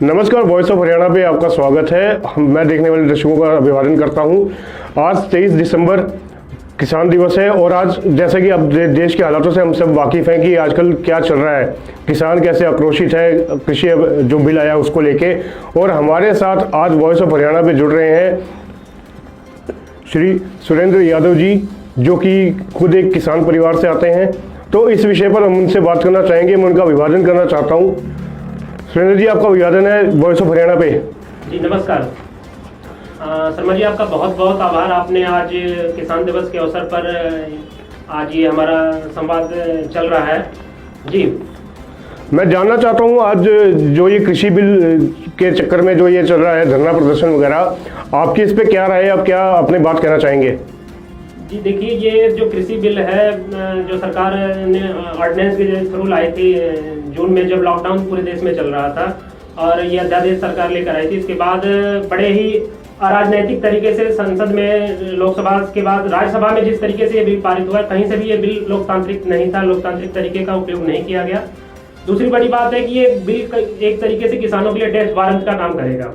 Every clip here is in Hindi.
नमस्कार, वॉइस ऑफ हरियाणा पे आपका स्वागत है। मैं देखने वाले दर्शकों का अभिवादन करता हूं। आज 23 दिसंबर किसान दिवस है और आज जैसे कि अब देश के हालातों से हम सब वाकिफ़ हैं कि आजकल क्या चल रहा है, किसान कैसे आक्रोशित है कृषि जो बिल आया उसको लेके। और हमारे साथ आज वॉइस ऑफ हरियाणा पे जुड़ रहे हैं श्री सुरेंद्र यादव जी, जो कि खुद एक किसान परिवार से आते हैं। तो इस विषय पर हम उनसे बात करना चाहेंगे, मैं उनका अभिवादन करना चाहता हूँ। सुरेंद्र जी, आपका अभिवादन है वॉइस ऑफ हरियाणा पे। जी नमस्कार। शर्मा जी, आपका बहुत बहुत आभार। आपने आज किसान दिवस के अवसर पर आज ये हमारा संवाद चल रहा है। जी मैं जानना चाहता हूँ, आज जो ये कृषि बिल के चक्कर में जो ये चल रहा है धरना प्रदर्शन वगैरह, आपकी इस पे क्या राय है, आप क्या अपनी बात कहना चाहेंगे? जी देखिए, ये जो कृषि बिल है जो सरकार ने ऑर्डिनेंस के थ्रू लाई थी जून में, जब लॉकडाउन पूरे देश में चल रहा था और ये अध्यादेश सरकार लेकर आई थी। इसके बाद बड़े ही अराजनैतिक तरीके से संसद में, लोकसभा के बाद राज्यसभा में जिस तरीके से ये बिल पारित हुआ, कहीं से भी ये बिल लोकतांत्रिक नहीं था, लोकतांत्रिक तरीके का उपयोग नहीं किया गया। दूसरी बड़ी बात है कि ये बिल एक तरीके से किसानों के लिए डेथ वारंट का काम करेगा।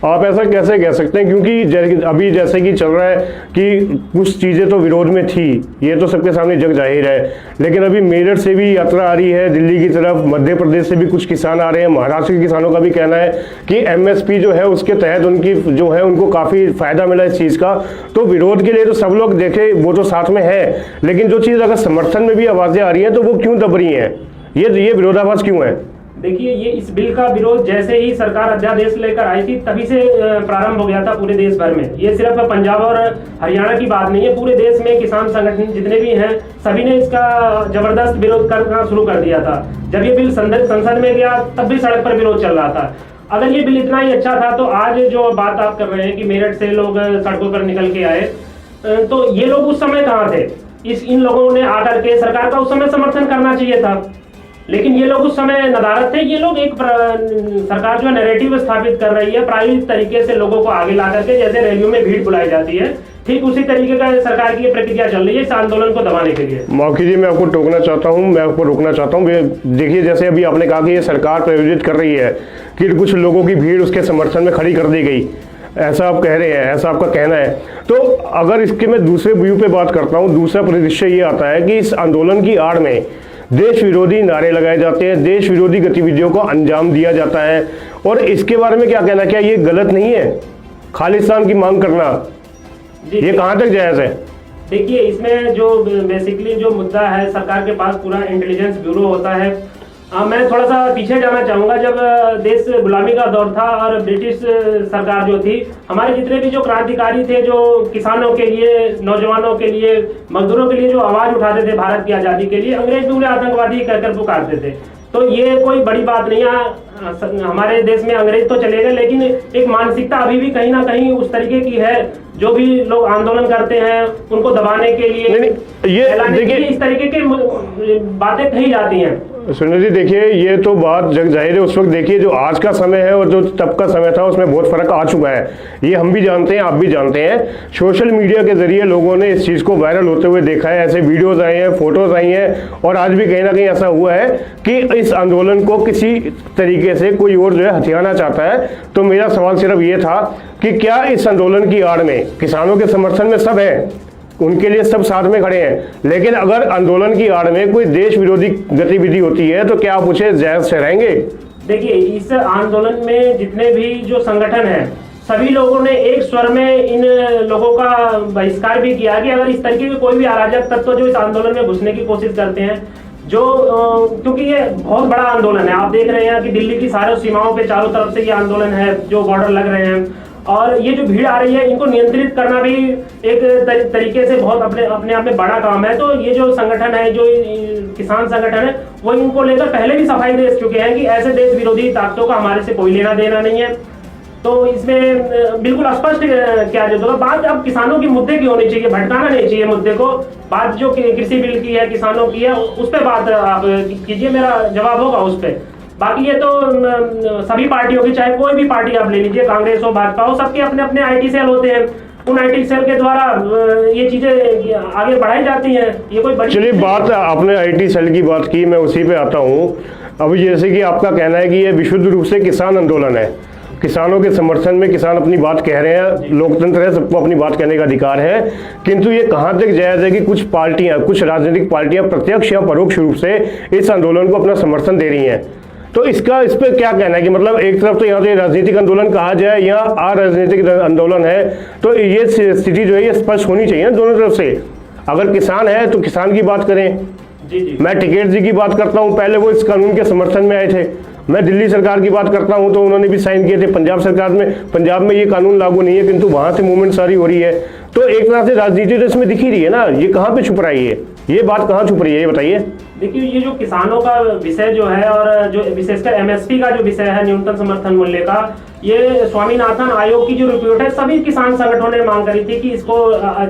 आप ऐसा कैसे कह सकते हैं? क्योंकि अभी जैसे कि चल रहा है कि कुछ चीज़ें तो विरोध में थी, ये तो सबके सामने जग जाहिर है, लेकिन अभी मेरठ से भी यात्रा आ रही है दिल्ली की तरफ, मध्य प्रदेश से भी कुछ किसान आ रहे हैं, महाराष्ट्र के किसानों का भी कहना है कि एमएसपी जो है उसके तहत उनकी जो है उनको काफ़ी फायदा मिला इस चीज़ का। तो विरोध के लिए तो सब लोग देखे, वो तो साथ में है, लेकिन जो चीज़ अगर समर्थन में भी आवाज़ें आ रही हैं तो वो क्यों दब रही हैं? ये विरोधाभास क्यों है? देखिए, ये इस बिल का विरोध जैसे ही सरकार अध्यादेश लेकर आई थी तभी से प्रारंभ हो गया था पूरे देश भर में। ये सिर्फ पंजाब और हरियाणा की बात नहीं है, पूरे देश में किसान संगठन जितने भी हैं सभी ने इसका जबरदस्त विरोध करना शुरू कर दिया था। जब ये बिल संसद में गया तब भी सड़क पर विरोध चल रहा था। अगर ये बिल इतना ही अच्छा था तो आज जो बात आप कर रहे हैं कि मेरठ से लोग सड़कों पर निकल के आए, तो ये लोग उस समय कहाँ थे? इन लोगों ने आकर के सरकार का उस समय समर्थन करना चाहिए था, लेकिन ये लोग उस समय नदारत थे। ये लोग एक सरकार जो नैरेटिव स्थापित कर रही है प्रायोगिक तरीके से लोगों को आगे ला करके, जैसे रैलियों में भीड़ बुलाई जाती है, ठीक उसी तरीके का सरकार की प्रक्रिया चल रही है इस आंदोलन को दबाने के लिए। मौखी जी, मैं आपको टोकना चाहता हूँ, मैं आपको रोकना चाहता हूँ। देखिए, जैसे अभी आपने कहा कि ये सरकार प्रायोजित कर रही है कि कुछ लोगों की भीड़ उसके समर्थन में खड़ी कर दी गई, ऐसा आप कह रहे हैं, ऐसा आपका कहना है। तो अगर इसके मैं दूसरे व्यू पे बात करता हूँ, दूसरा परिदृश्य ये आता है कि इस आंदोलन की आड़ में देश विरोधी नारे लगाए जाते हैं, देश विरोधी गतिविधियों को अंजाम दिया जाता है, और इसके बारे में क्या कहना? क्या ये गलत नहीं है खालिस्तान की मांग करना? ये कहाँ तक जायज है? देखिए, इसमें जो बेसिकली जो मुद्दा है, सरकार के पास पूरा इंटेलिजेंस ब्यूरो होता है। मैं थोड़ा सा पीछे जाना चाहूंगा। जब देश गुलामी का दौर था और ब्रिटिश सरकार जो थी, हमारे जितने भी जो क्रांतिकारी थे, जो किसानों के लिए, नौजवानों के लिए, मजदूरों के लिए जो आवाज उठाते थे भारत की आजादी के लिए, अंग्रेज भी उन्हें आतंकवादी कहकर पुकारते थे। तो ये कोई बड़ी बात नहीं है। हमारे देश में अंग्रेज तो चले गए, लेकिन एक मानसिकता अभी भी कहीं ना कहीं उस तरीके की है। जो भी लोग आंदोलन करते हैं उनको दबाने के लिए, ये इस तरीके की बातें कही जाती हैं। सुनील जी, देखिए, ये तो बात जग जाहिर है। उस वक्त देखिए जो आज का समय है और जो तब का समय था उसमें बहुत फर्क आ चुका है, ये हम भी जानते हैं, आप भी जानते हैं। सोशल मीडिया के जरिए लोगों ने इस चीज़ को वायरल होते हुए देखा है, ऐसे वीडियोस आए हैं, फोटोज आई हैं, और आज भी कहीं ना कहीं ऐसा हुआ है कि इस आंदोलन को किसी तरीके से कोई और जो है हथियाना चाहता है। तो मेरा सवाल सिर्फ ये था कि क्या इस आंदोलन की आड़ में किसानों के समर्थन में सब है, उनके लिए सब साथ में खड़े हैं, लेकिन अगर आंदोलन की आड़ में कोई देश विरोधी गतिविधि होती है तो क्या आप उसे जायज ठहराएंगे? देखिए, इस आंदोलन में जितने भी जो संगठन है, सभी लोगों ने एक स्वर में इन लोगों का बहिष्कार भी किया कि अगर इस तरीके के कोई भी अराजक तत्व जो इस आंदोलन में घुसने की कोशिश करते हैं, जो क्योंकि ये बहुत बड़ा आंदोलन है। आप देख रहे हैं कि दिल्ली की सारी सीमाओं पे चारों तरफ से ये आंदोलन है, जो बॉर्डर लग रहे हैं, और ये जो भीड़ आ रही है इनको नियंत्रित करना भी एक तरीके से बहुत अपने आप में बड़ा काम है। तो ये जो संगठन है, जो किसान संगठन है, वो इनको लेकर पहले भी सफाई दे चुके हैं कि ऐसे देश विरोधी ताकतों का हमारे से कोई लेना देना नहीं है। तो इसमें बिल्कुल स्पष्ट क्या जो होगा, बात अब किसानों के मुद्दे की होनी चाहिए, भटकाना नहीं चाहिए मुद्दे को। बात जो कृषि बिल की है, किसानों की है, उस पर बात आप कीजिए, मेरा जवाब होगा उस पर। बाकी ये तो सभी पार्टियों की, चाहे कोई भी पार्टी आप ले लीजिए, कांग्रेस हो, भाजपा हो, सबके अपने अपने आईटी सेल होते हैं। उन आईटी सेल के द्वारा ये चीजें आगे बढ़ाई जाती हैं। ये कोई बड़ी, चलिए, बात आपने आईटी सेल की बात की, मैं उसी पे आता हूँ। अब जैसे कि आपका कहना है कि ये विशुद्ध रूप से किसान आंदोलन है, किसानों के समर्थन में किसान अपनी बात कह रहे हैं, लोकतंत्र है, सबको अपनी बात कहने का अधिकार है, किंतु ये कहाँ तक जायज़ है कि कुछ पार्टियां, कुछ राजनीतिक पार्टियां प्रत्यक्ष या परोक्ष रूप से इस आंदोलन को अपना समर्थन दे रही हैं? तो इस पर क्या कहना है कि मतलब एक तरफ तो यहाँ से राजनीतिक आंदोलन कहा जाए या अराजनीतिक आंदोलन है, तो ये स्थिति जो है ये स्पष्ट होनी चाहिए ना दोनों तरफ से। अगर किसान है तो किसान की बात करें। जी। मैं टिकैत जी की बात करता हूँ, पहले वो इस कानून के समर्थन में आए थे। मैं दिल्ली सरकार की बात करता हूँ तो उन्होंने भी साइन किए थे। पंजाब सरकार में, पंजाब में ये कानून लागू नहीं है, किंतु वहाँ से मूवमेंट सारी हो रही है। तो एक तरह से राजनीति तो इसमें दिख ही रही है ना, ये कहाँ पे छुप रही है, ये बात कहाँ छुप रही है, ये बताइए। देखिए, ये जो किसानों का विषय जो है और जो विशेषकर एमएसपी का जो विषय है, न्यूनतम समर्थन मूल्य का, ये स्वामीनाथन आयोग की जो रिपोर्ट है, सभी किसान संगठनों ने मांग करी थी कि इसको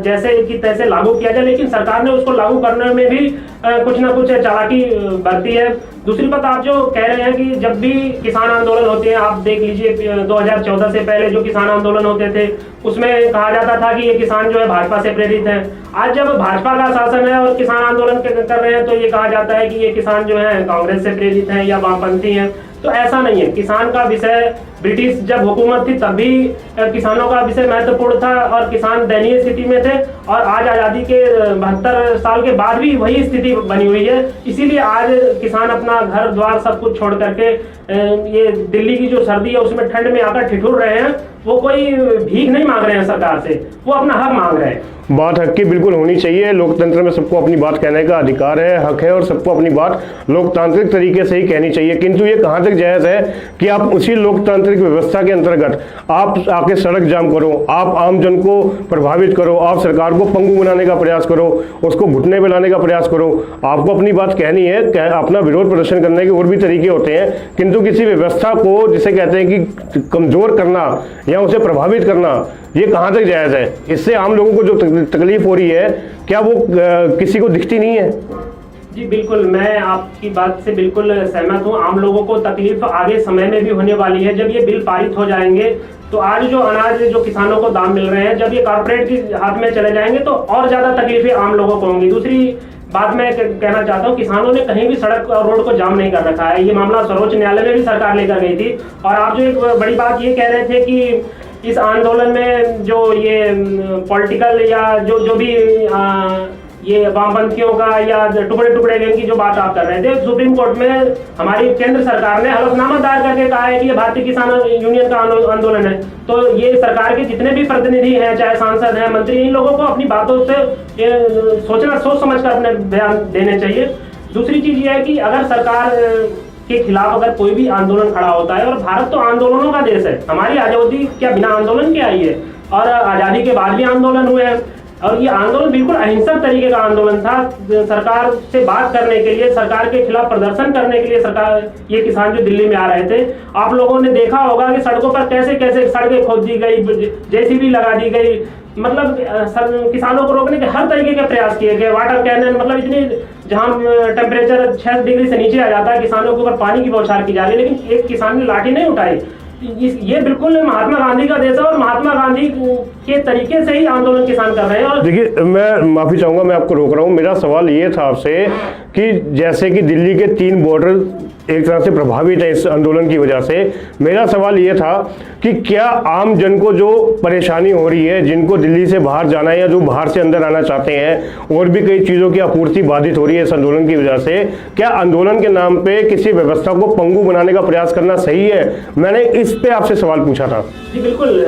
जैसे कि तैसे लागू किया जाए, लेकिन सरकार ने उसको लागू करने में भी कुछ ना कुछ चालाकी बरती है। दूसरी बात, आप जो कह रहे हैं कि जब भी किसान आंदोलन होते हैं, आप देख लीजिए 2014 से पहले जो किसान आंदोलन होते थे उसमें कहा जाता था कि ये किसान जो है भाजपा से प्रेरित है। आज जब भाजपा का शासन है और किसान आंदोलन कर रहे हैं तो ये कहा जाता है कि ये किसान जो है कांग्रेस से प्रेरित है या वामपंथी है। तो ऐसा नहीं है। किसान का विषय, ब्रिटिश जब हुकूमत थी तब भी किसानों का विषय महत्वपूर्ण था और किसान दयनीय स्थिति में थे, और आज आज़ादी के 72 साल के बाद भी वही स्थिति बनी हुई है। इसीलिए आज किसान अपना घर द्वार सब कुछ छोड़ करके ये दिल्ली की जो सर्दी है उसमें ठंड में आकर ठिठुर रहे हैं। वो कोई भीख नहीं मांग रहे हैं सरकार से, वो अपना हक मांग रहे हैं। बात हक की बिल्कुल होनी चाहिए। लोकतंत्र में सबको अपनी बात कहने का अधिकार है, हक है, और सबको अपनी बात लोकतांत्रिक तरीके से ही कहनी चाहिए। किंतु ये कहाँ तक जायज़ है कि आप उसी लोकतांत्रिक व्यवस्था के अंतर्गत आप आके सड़क जाम करो, आप आम जन को प्रभावित करो, आप सरकार को पंगु बनाने का प्रयास करो, उसको घुटने पे लाने का प्रयास करो। आपको अपनी बात कहनी है, अपना विरोध प्रदर्शन करने के और भी तरीके होते हैं, किंतु किसी व्यवस्था को जिसे कहते हैं कि कमजोर करना या उसे प्रभावित करना, ये कहाँ तक जायज़ है? इससे आम लोगों को जो तकलीफ हो रही है, क्या वो किसी को दिखती नहीं है? जी बिल्कुल, मैं आपकी बात से बिल्कुल सहमत हूँ। आम लोगों को तकलीफ आगे समय में भी होने वाली है। जब ये बिल पारित हो जाएंगे तो आज जो अनाज जो किसानों को दाम मिल रहे हैं, जब ये कॉर्पोरेट के हाथ में चले जाएंगे तो और ज्यादा तकलीफें आम लोगों को होंगी। दूसरी बात मैं कहना चाहता हूँ, किसानों ने कहीं भी सड़क और रोड को जाम नहीं कर रखा है। ये मामला सर्वोच्च न्यायालय में भी सरकार लेकर गई थी। और आप जो एक बड़ी बात ये कह रहे थे कि इस आंदोलन में जो ये पॉलिटिकल या जो भी ये वामपंथियों का या टुकड़े टुकड़े गैंग की जो बात आप कर रहे थे, सुप्रीम कोर्ट में हमारी केंद्र सरकार ने हलफनामा दायर करके कहा है कि ये भारतीय किसान यूनियन का आंदोलन है। तो ये सरकार के जितने भी प्रतिनिधि हैं, चाहे सांसद हैं, मंत्री, इन लोगों को अपनी बातों से सोच समझ कर अपने बयान देने चाहिए। दूसरी चीज ये है कि अगर सरकार के खिलाफ अगर कोई भी आंदोलन खड़ा होता है, और भारत तो आंदोलनों का देश है, हमारी आजादी क्या बिना आंदोलन के आई है? और आजादी के बाद भी आंदोलन हुए हैं, और ये आंदोलन बिल्कुल अहिंसक तरीके का आंदोलन था। सरकार से बात करने के लिए, सरकार के खिलाफ प्रदर्शन करने के लिए सरकार, ये किसान जो दिल्ली में आ रहे थे, आप लोगों ने देखा होगा कि सड़कों पर कैसे कैसे सड़कें खोद दी गई, जेसीबी लगा दी गई, मतलब किसानों को रोकने के हर तरीके के प्रयास किए गए। वाटर कैनन, मतलब इतनी, जहां टेम्परेचर 6 डिग्री से नीचे आ जाता है, किसानों के ऊपर पानी की बौछार की जा रही है, लेकिन एक किसान ने लाठी नहीं उठाई। ये बिल्कुल महात्मा गांधी का देश है, और महात्मा गांधी के तरीके से ही आंदोलन किसान कर रहे हैं। और देखिए, मैं माफी चाहूंगा, मैं आपको रोक रहा हूं। मेरा सवाल ये था आपसे कि जैसे कि दिल्ली के 3 बॉर्डर एक तरह से प्रभावित है इस आंदोलन की वजह से, मेरा सवाल ये था कि क्या आम जन को जो परेशानी हो रही है, जिनको दिल्ली से बाहर जाना है या जो बाहर से अंदर आना चाहते हैं, और भी कई चीज़ों की आपूर्ति बाधित हो रही है इस आंदोलन की वजह से, क्या आंदोलन के नाम पे किसी व्यवस्था को पंगु बनाने का प्रयास करना सही है? मैंने इस पे आपसे सवाल पूछा था। जी बिल्कुल,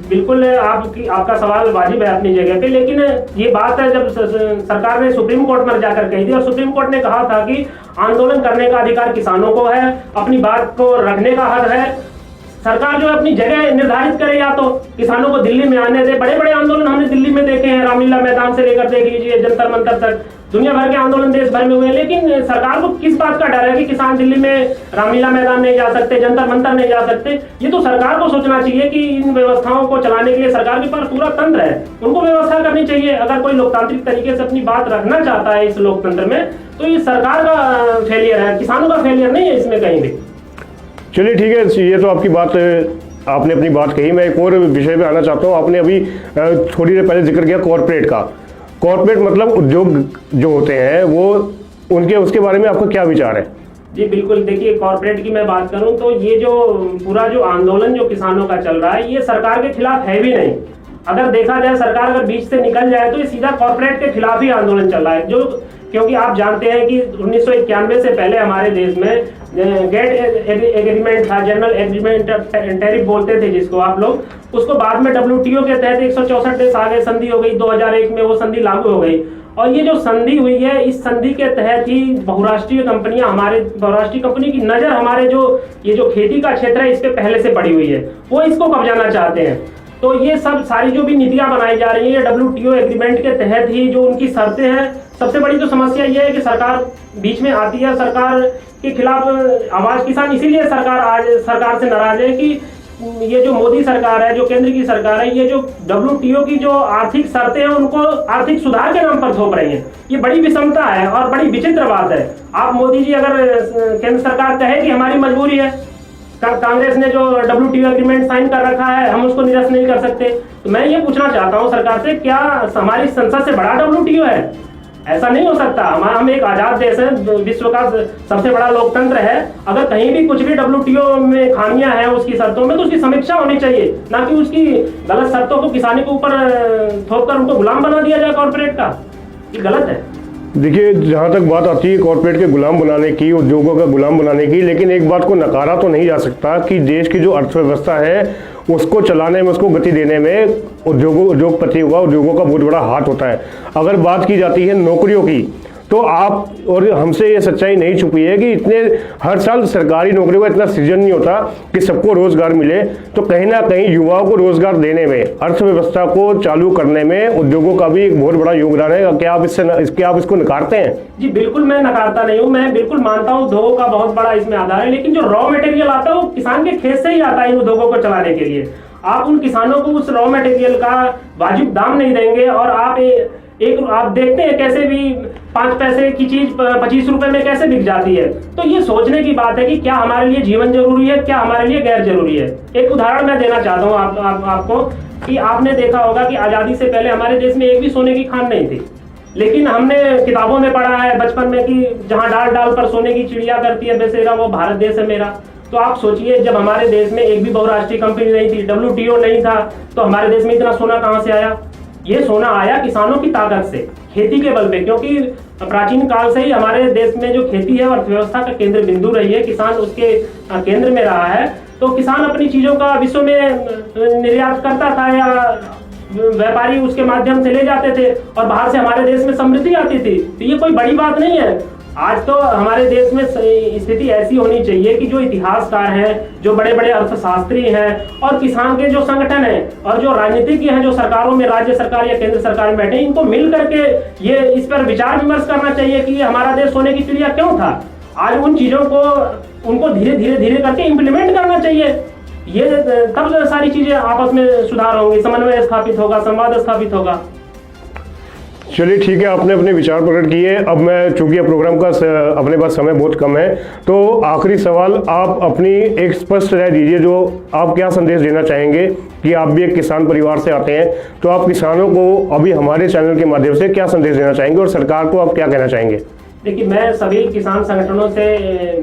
बिल्कुल आपका सवाल वाजिब है अपनी जगह पे, लेकिन ये बात है जब सरकार ने सुप्रीम कोर्ट में जाकर कही थी, और सुप्रीम कोर्ट ने कहा था कि आंदोलन करने का अधिकार किसानों को है, अपनी बात को रखने का हक है। सरकार जो है अपनी जगह निर्धारित करे, या तो किसानों को दिल्ली में आने दे। बड़े बड़े आंदोलन हमने दिल्ली में देखे हैं, रामलीला मैदान से लेकर देख लीजिए जंतर मंतर तक, दुनिया भर के आंदोलन देश भर में हुए। लेकिन सरकार को किस बात का डर है कि किसान दिल्ली में रामलीला मैदान नहीं जा सकते, जंतर मंतर नहीं जा सकते? ये तो सरकार को सोचना चाहिए कि इन व्यवस्थाओं को चलाने के लिए सरकार के पास पूरा तंत्र है, उनको व्यवस्था करनी चाहिए। अगर कोई लोकतांत्रिक तरीके से अपनी बात रखना चाहता है इस लोकतंत्र में, तो ये सरकार का फेलियर है, किसानों का फेलियर नहीं है इसमें कहीं भी। चलिए ठीक है, ये तो आपकी बात, आपने अपनी बात कही। मैं एक और विषय पे आना चाहता हूँ। आपने अभी थोड़ी देर पहले जिक्र किया कॉरपोरेट का। कॉरपोरेट मतलब उद्योग जो होते हैं, वो उनके उसके बारे में आपका क्या विचार है? जी बिल्कुल, देखिए कॉर्पोरेट की मैं बात करूं तो ये जो पूरा जो आंदोलन जो किसानों का चल रहा है ये सरकार के खिलाफ है भी नहीं। अगर देखा जाए सरकार अगर बीच से निकल जाए तो ये सीधा कॉर्पोरेट के खिलाफ ही आंदोलन चल रहा है। जो क्योंकि आप जानते हैं कि 1991 से पहले हमारे देश में गेट एग्रीमेंट था, जनरल एग्रीमेंट टैरिफ बोलते थे जिसको आप लोग, उसको बाद में WTO के तहत 164 देश आगे संधि हो गई, 2001 में वो संधि लागू हो गई। और ये जो संधि हुई है इस संधि के तहत ही बहुराष्ट्रीय कंपनियां, हमारे बहुराष्ट्रीय कंपनी की नजर हमारे जो ये जो खेती का क्षेत्र है इस पे पहले से पड़ी हुई है, वो इसको कब्जाना चाहते हैं। तो ये सब सारी जो भी नीतियां बनाई जा रही है WTO एग्रीमेंट के तहत ही जो उनकी शर्तें हैं, सबसे बड़ी तो समस्या ये है कि सरकार बीच में आती है, सरकार के खिलाफ आवाज किसान इसीलिए सरकार से नाराज है कि ये जो मोदी सरकार है, जो केंद्र की सरकार है, ये जो WTO की जो आर्थिक शर्तें हैं उनको आर्थिक सुधार के नाम पर थोप रही हैं। ये बड़ी विषमता है और बड़ी विचित्र बात है। आप मोदी जी अगर केंद्र सरकार कहे कि हमारी मजबूरी है, कांग्रेस ने जो WTO एग्रीमेंट साइन कर रखा है हम उसको निरस्त नहीं कर सकते, तो मैं ये पूछना चाहता हूँ सरकार से, क्या हमारी संसद से बड़ा WTO है? ऐसा नहीं हो सकता। हम एक आजाद देश है, विश्व का सबसे बड़ा लोकतंत्र है। अगर कहीं भी कुछ भी WTO में खामियां हैं उसकी शर्तों में तो उसकी समीक्षा होनी चाहिए, ना कि उसकी गलत शर्तों को किसानी के ऊपर थोपकर उनको गुलाम बना दिया जाए कॉर्पोरेट का। ये गलत है। देखिए, जहाँ तक बात आती है कॉर्पोरेट के गुलाम बनाने की, उद्योगों का गुलाम बनाने की, लेकिन एक बात को नकारा तो नहीं जा सकता कि देश की जो अर्थव्यवस्था है उसको चलाने में, उसको गति देने में उद्योगपतियों का, उद्योगों का बहुत बड़ा हाथ होता है। अगर बात की जाती है नौकरियों की, तो आप और हमसे ये सच्चाई नहीं छुपी है कि इतने हर साल सरकारी नौकरियों का इतना सृजन नहीं होता कि सबको रोजगार मिले। तो कहीं ना कहीं युवाओं को रोजगार देने में, अर्थव्यवस्था को चालू करने में उद्योगों का भी एक बहुत बड़ा योगदान है। क्या आप इसको नकारते हैं? जी बिल्कुल, मैं नकारता नहीं हूँ, मैं बिल्कुल मानता हूँ उद्योगों का बहुत बड़ा इसमें आधार है, लेकिन जो रॉ मटेरियल आता है वो किसान के खेत से ही आता है इन उद्योगों को चलाने के लिए। आप उन किसानों को उस रॉ मटेरियल का वाजिब दाम नहीं देंगे और आप देखते हैं कैसे भी 5 पैसे की चीज 25 रुपए में कैसे बिक जाती है। तो ये सोचने की बात है कि क्या हमारे लिए जीवन जरूरी है, क्या हमारे लिए गैर जरूरी है। एक उदाहरण मैं देना चाहता हूँ आपको कि आपने देखा होगा कि आजादी से पहले हमारे देश में एक भी सोने की खान नहीं थी, लेकिन हमने किताबों में पढ़ा है बचपन में कि जहाँ डाल डाल पर सोने की चिड़िया करती है बेसेरा, वो भारत देश है मेरा। तो आप सोचिए, जब हमारे देश में एक भी बहुराष्ट्रीय कंपनी नहीं थी, WTO नहीं था, तो हमारे देश में इतना सोना कहाँ से आया? ये सोना आया किसानों की ताकत से, खेती के बल पे, क्योंकि प्राचीन काल से ही हमारे देश में जो खेती है अर्थव्यवस्था का केंद्र बिंदु रही है, किसान उसके केंद्र में रहा है। तो किसान अपनी चीजों का विश्व में निर्यात करता था या व्यापारी उसके माध्यम से ले जाते थे और बाहर से हमारे देश में समृद्धि आती थी। तो ये कोई बड़ी बात नहीं है। आज तो हमारे देश में स्थिति ऐसी होनी चाहिए कि जो इतिहासकार हैं, जो बड़े बड़े अर्थशास्त्री हैं और किसान के जो संगठन हैं और जो राजनीतिज्ञ हैं, जो सरकारों में, राज्य सरकार या केंद्र सरकार में बैठे, इनको मिल करके ये इस पर विचार विमर्श करना चाहिए कि हमारा देश सोने की चिड़िया क्यों था। आज उन चीजों को उनको धीरे करके इम्प्लीमेंट करना चाहिए। ये तब सारी चीजें आपस में सुधार होंगे, समन्वय स्थापित होगा, संवाद स्थापित होगा। चलिए ठीक है, आपने अपने विचार प्रकट किए। अब मैं, चूंकि प्रोग्राम का अपने पास समय बहुत कम है, तो आखिरी सवाल, आप अपनी एक स्पष्ट राय दीजिए, जो आप क्या संदेश देना चाहेंगे कि आप भी एक किसान परिवार से आते हैं, तो आप किसानों को अभी हमारे चैनल के माध्यम से क्या संदेश देना चाहेंगे और सरकार को आप क्या कहना चाहेंगे? देखिए, मैं सभी किसान संगठनों से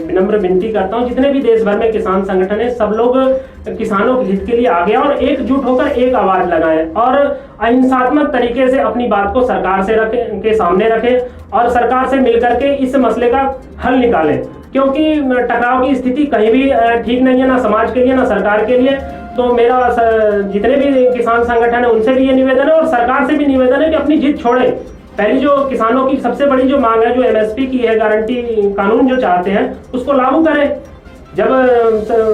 विनम्र विनती करता हूं, जितने भी देश भर में किसान संगठन है, सब लोग किसानों के हित के लिए आगे और एकजुट होकर एक आवाज लगाएं और अहिंसात्मक तरीके से अपनी बात को सरकार से के सामने रखें और सरकार से मिलकर के इस मसले का हल निकालें, क्योंकि टकराव की स्थिति कहीं भी ठीक नहीं है, ना समाज के लिए ना सरकार के लिए। तो मेरा जितने भी किसान संगठन है उनसे भी ये निवेदन है और सरकार से भी निवेदन है कि अपनी जिद छोड़ें। पहली जो किसानों की सबसे बड़ी जो मांग है, जो MSP की है, गारंटी कानून जो चाहते हैं, उसको लागू करें। जब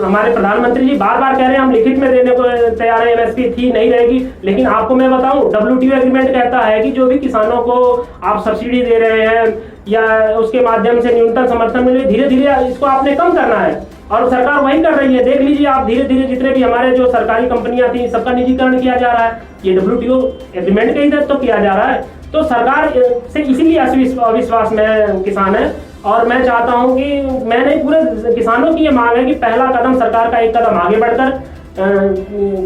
हमारे प्रधानमंत्री जी बार बार कह रहे हैं हम लिखित में देने को तैयार है, MSP थी नहीं रहेगी, लेकिन आपको मैं बताऊं WTO एग्रीमेंट कहता है कि जो भी किसानों को आप सब्सिडी दे रहे हैं या उसके माध्यम से न्यूनतम समर्थन मिले, धीरे धीरे इसको आपने कम करना है और सरकार वही कर रही है। देख लीजिए आप, धीरे धीरे जितने भी हमारे जो सरकारी कंपनियां थी सबका निजीकरण किया जा रहा है, ये WTO एग्रीमेंट के ही तहत तो किया जा रहा है। तो सरकार से इसीलिए अविश्वास में किसान है और मैं चाहता हूं कि मैंने पूरे किसानों की ये मांग है कि पहला कदम सरकार का एक कदम आगे बढ़कर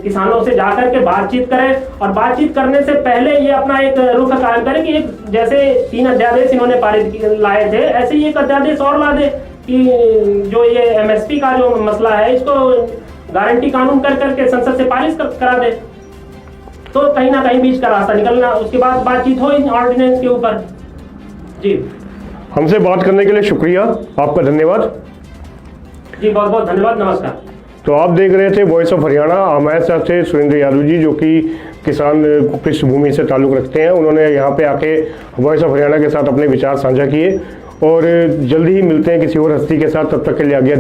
किसानों से जाकर के बातचीत करें और बातचीत करने से पहले ये अपना एक रुख कायम करें कि एक जैसे 3 अध्यादेश इन्होंने पारित लाए थे, ऐसे ही एक अध्यादेश और ला दे कि जो ये एमएसपी का जो मसला है इसको गारंटी कानून कर करके संसद से पारित करा दे, तो कहीं ना कहीं बीच का रास्ता निकलना, उसके बाद बातचीत हो इन ऑर्डिनेंस के ऊपर। जी, हमसे बात करने के लिए शुक्रिया, आपका धन्यवाद। जी बहुत बहुत धन्यवाद, नमस्कार। तो आप देख रहे थे वॉइस ऑफ हरियाणा। हमारे साथ थे सुरेंद्र यादव जी, जो कि किसान पृष्ठभूमि से ताल्लुक़ रखते हैं। उन्होंने यहाँ पे आके वॉइस ऑफ हरियाणा के साथ अपने विचार साझा किए, और जल्दी ही मिलते हैं किसी और हस्ती के साथ। तब तक के लिए आज्ञा